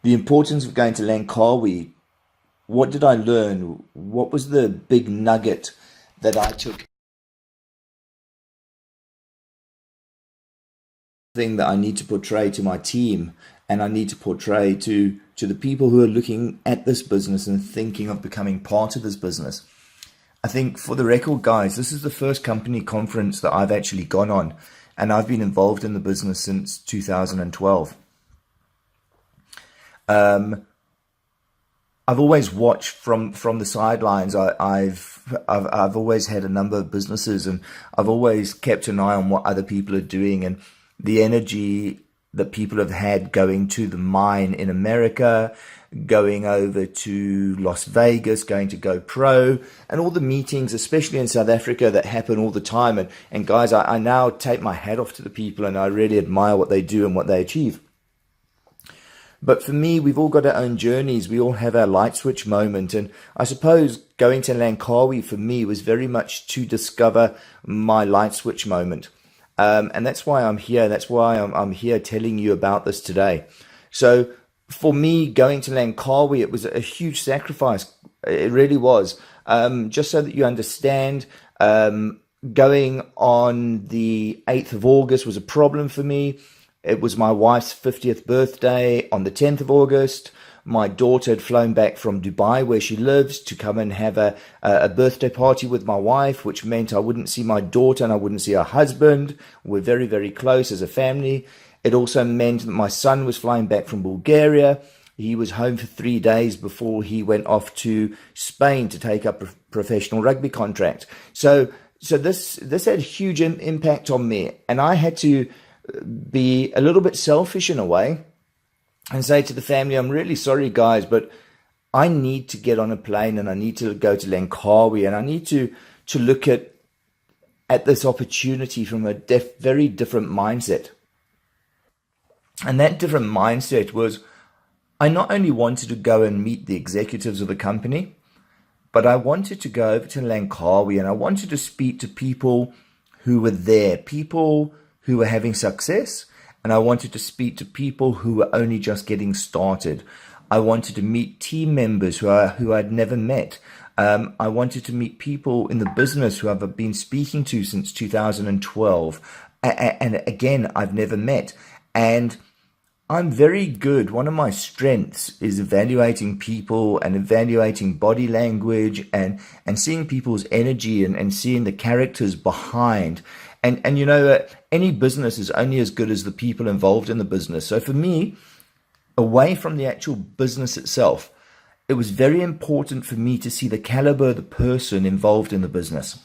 the importance of going to Langkawi. What did I learn? What was the big nugget that I took? Thing that I need to portray to my team, and I need to portray to the people who are looking at this business and thinking of becoming part of this business. I think, for the record, guys, this is the first company conference that I've actually gone on, and I've been involved in the business since 2012. I've always watched from the sidelines. I've always had a number of businesses, and I've always kept an eye on what other people are doing, and the energy that people have had going to the mine in America, going over to Las Vegas, going to GoPro, and all the meetings, especially in South Africa, that happen all the time. And guys, I now take my hat off to the people, and I really admire what they do and what they achieve. But for me, we've all got our own journeys. We all have our light switch moment. And I suppose going to Langkawi for me was very much to discover my light switch moment. And that's why I'm here. That's why I'm here telling you about this today. So for me, going to Langkawi, it was a huge sacrifice. It really was. Just so that you understand, going on the 8th of August was a problem for me. It was my wife's 50th birthday on the 10th of August. My daughter had flown back from Dubai, where she lives, to come and have a birthday party with my wife, which meant I wouldn't see my daughter and I wouldn't see her husband. We're very, very close as a family. It also meant that my son was flying back from Bulgaria. He was home for 3 days before he went off to Spain to take up a professional rugby contract. So this had a huge impact on me, and I had to be a little bit selfish in a way and say to the family, I'm really sorry, guys, but I need to get on a plane and I need to go to Langkawi, and I need to look at this opportunity from a very different mindset. And that different mindset was, I not only wanted to go and meet the executives of the company, but I wanted to go over to Langkawi and I wanted to speak to people who were there, people who were having success, and I wanted to speak to people who were only just getting started. I wanted to meet team members who I'd never met. I wanted to meet people in the business who I've been speaking to since 2012, and again, I've never met. And I'm very good. One of my strengths is evaluating people and evaluating body language and seeing people's energy and seeing the characters behind. And you know, any business is only as good as the people involved in the business. So for me, away from the actual business itself, it was very important for me to see the caliber of the person involved in the business.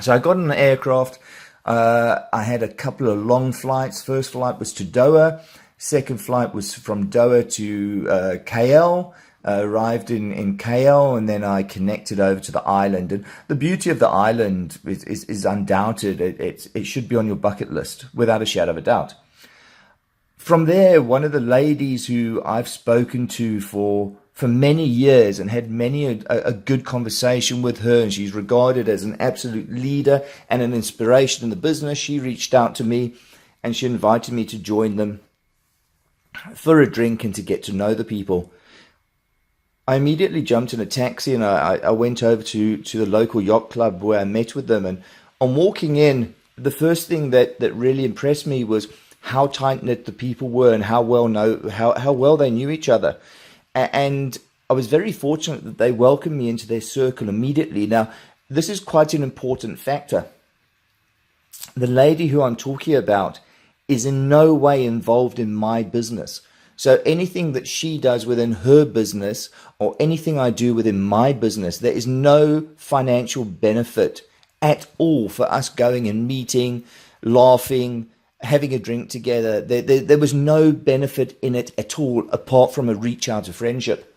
So I got on an aircraft. I had a couple of long flights. First flight was to Doha. Second flight was from Doha to KL. Arrived in KL, and then I connected over to the island. And the beauty of the island is undoubted. It should be on your bucket list without a shadow of a doubt. From there, one of the ladies who I've spoken to for many years and had many a good conversation with her, and she's regarded as an absolute leader and an inspiration in the business, she reached out to me and she invited me to join them for a drink and to get to know the people. I immediately jumped in a taxi and I went over to the local yacht club where I met with them. And on walking in, the first thing that really impressed me was how tight-knit the people were and how well they knew each other. And I was very fortunate that they welcomed me into their circle immediately. Now, this is quite an important factor. The lady who I'm talking about is in no way involved in my business. So anything that she does within her business or anything I do within my business, there is no financial benefit at all for us going and meeting, laughing, having a drink together. There was no benefit in it at all, apart from a reach out of friendship.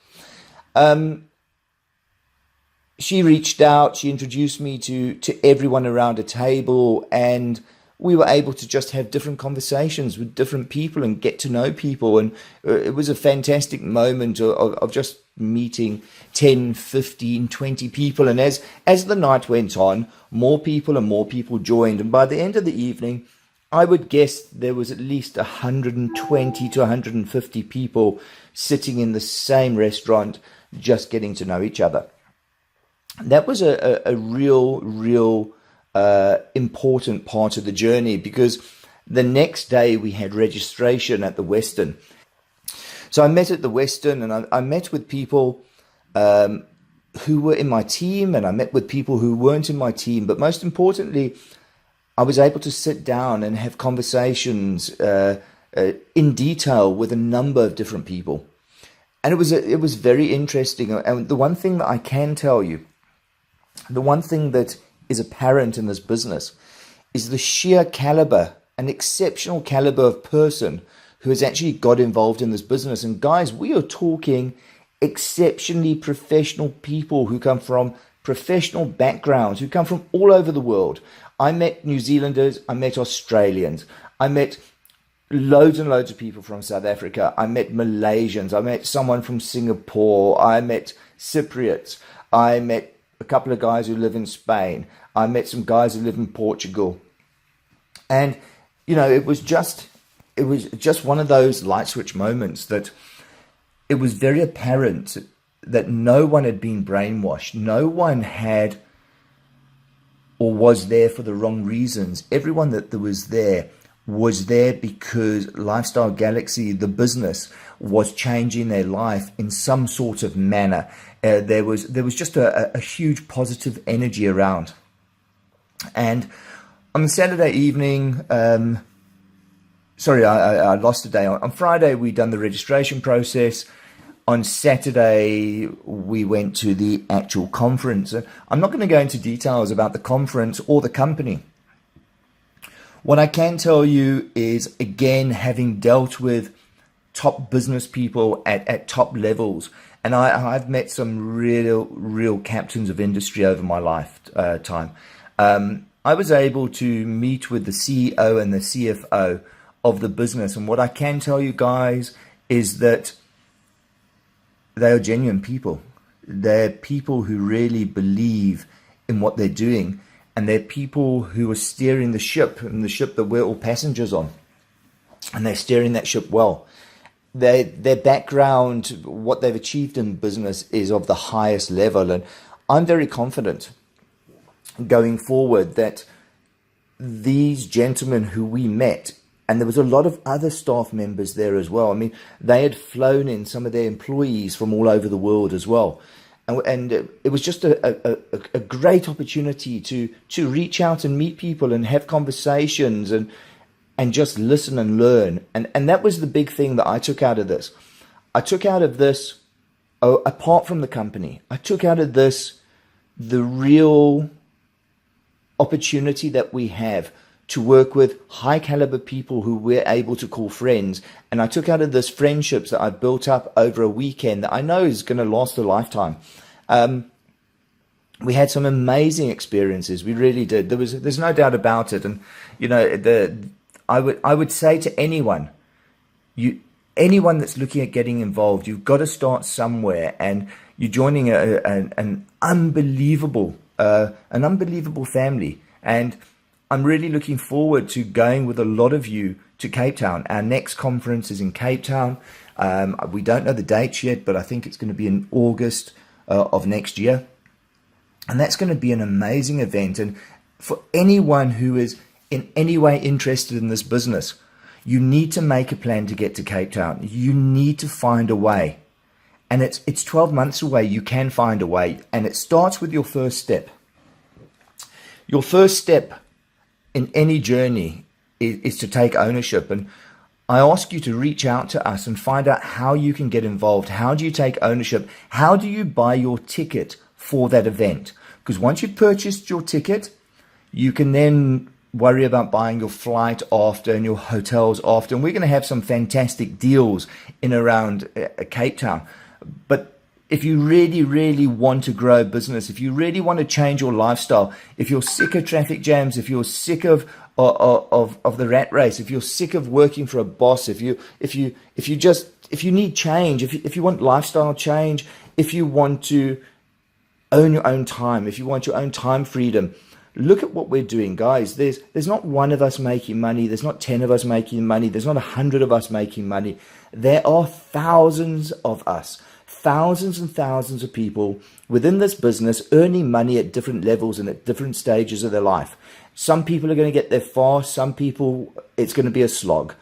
She reached out, she introduced me to everyone around a table, and we were able to just have different conversations with different people and get to know people. And it was a fantastic moment of just meeting 10, 15, 20 people. And as the night went on, more people and more people joined. And by the end of the evening, I would guess there was at least 120 to 150 people sitting in the same restaurant, just getting to know each other. That was a real important part of the journey, because the next day we had registration at the Western. So I met at the Western, and I met with people who were in my team, and I met with people who weren't in my team. But most importantly, I was able to sit down and have conversations in detail with a number of different people. And it was very interesting. And the one thing that I can tell you, the one thing that is apparent in this business, is the sheer caliber, an exceptional caliber of person who has actually got involved in this business. And guys, we are talking exceptionally professional people who come from professional backgrounds, who come from all over the world. I met New Zealanders, I met Australians, I met loads and loads of people from South Africa, I met Malaysians, I met someone from Singapore, I met Cypriots, I met a couple of guys who live in Spain, I met some guys who live in Portugal. And, you know, it was just one of those light switch moments that it was very apparent that no one had been brainwashed. No one had or was there for the wrong reasons. Everyone that was there because Lifestyle Galaxy, the business, was changing their life in some sort of manner. There was just a huge positive energy around. And on Saturday evening, I lost a day. On Friday, we done the registration process. On Saturday, we went to the actual conference. I'm not going to go into details about the conference or the company. What I can tell you is, again, having dealt with top business people at top levels, and I've met some real captains of industry over my lifetime. I was able to meet with the CEO and the CFO of the business. And what I can tell you guys is that they are genuine people. They're people who really believe in what they're doing. And they're people who are steering the ship, and the ship that we're all passengers on. And they're steering that ship well. Their background, what they've achieved in business, is of the highest level. And I'm very confident going forward that these gentlemen who we met, and there was a lot of other staff members there as well. I mean, they had flown in some of their employees from all over the world as well. And it was just a great opportunity to reach out and meet people and have conversations and just listen and learn. And that was the big thing that I took out of this. I took out of this, apart from the company, I took out of this the real opportunity that we have to work with high caliber people who we're able to call friends. And I took out of this friendships that I've built up over a weekend that I know is going to last a lifetime. We had some amazing experiences. We really did. There's no doubt about it. And, you know, I would say to anyone that's looking at getting involved, you've got to start somewhere, and you're joining an unbelievable family. And I'm really looking forward to going with a lot of you to Cape Town. Our next conference is in Cape Town. We don't know the dates yet, but I think it's going to be in August of next year. And that's going to be an amazing event. And for anyone who is in any way interested in this business, you need to make a plan to get to Cape Town. You need to find a way. And it's 12 months away. You can find a way. And it starts with your first step. Your first step in any journey is to take ownership. And I ask you to reach out to us and find out how you can get involved. How do you take ownership? How do you buy your ticket for that event? Because once you've purchased your ticket, you can then worry about buying your flight after and your hotels after. And we're going to have some fantastic deals in around Cape Town. But if you really want to grow a business, if you really want to change your lifestyle, if you're sick of traffic jams, if you're sick of the rat race, if you're sick of working for a boss, if you need change, if you want lifestyle change, if you want to own your own time, if you want your own time freedom, Look at what we're doing, guys. There's not one of us making money. There's not 10 of us making money. There's not 100 of us making money. There are thousands of us, thousands and thousands of people within this business earning money at different levels and at different stages of their life. Some people are going to get there fast. Some people, it's going to be a slog.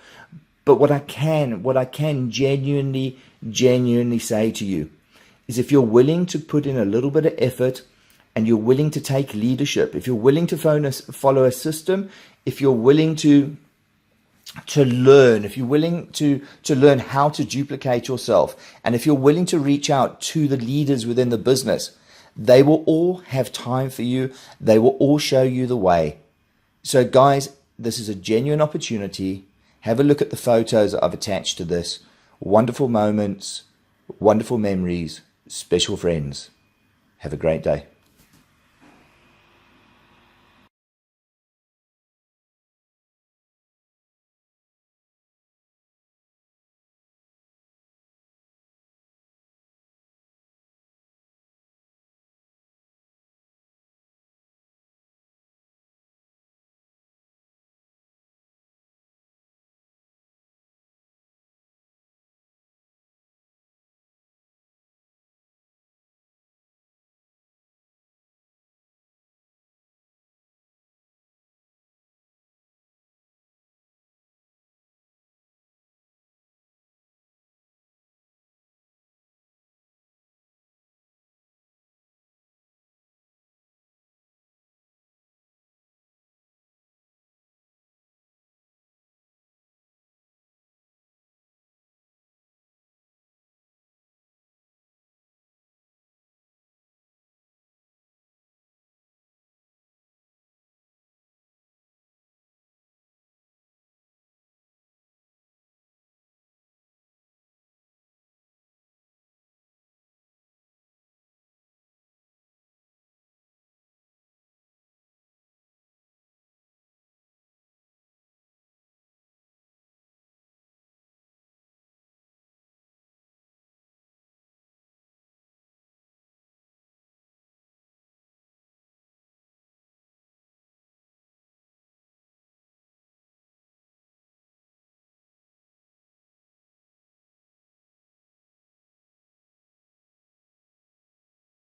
But what I can genuinely say to you is, if you're willing to put in a little bit of effort and you're willing to take leadership, if you're willing to follow a system, if you're willing to learn, if you're willing to learn how to duplicate yourself, and if you're willing to reach out to the leaders within the business, they will all have time for you. They will all show you the way. So guys, this is a genuine opportunity. Have a look at the photos I've attached to this. Wonderful moments, wonderful memories, special friends. Have a great day.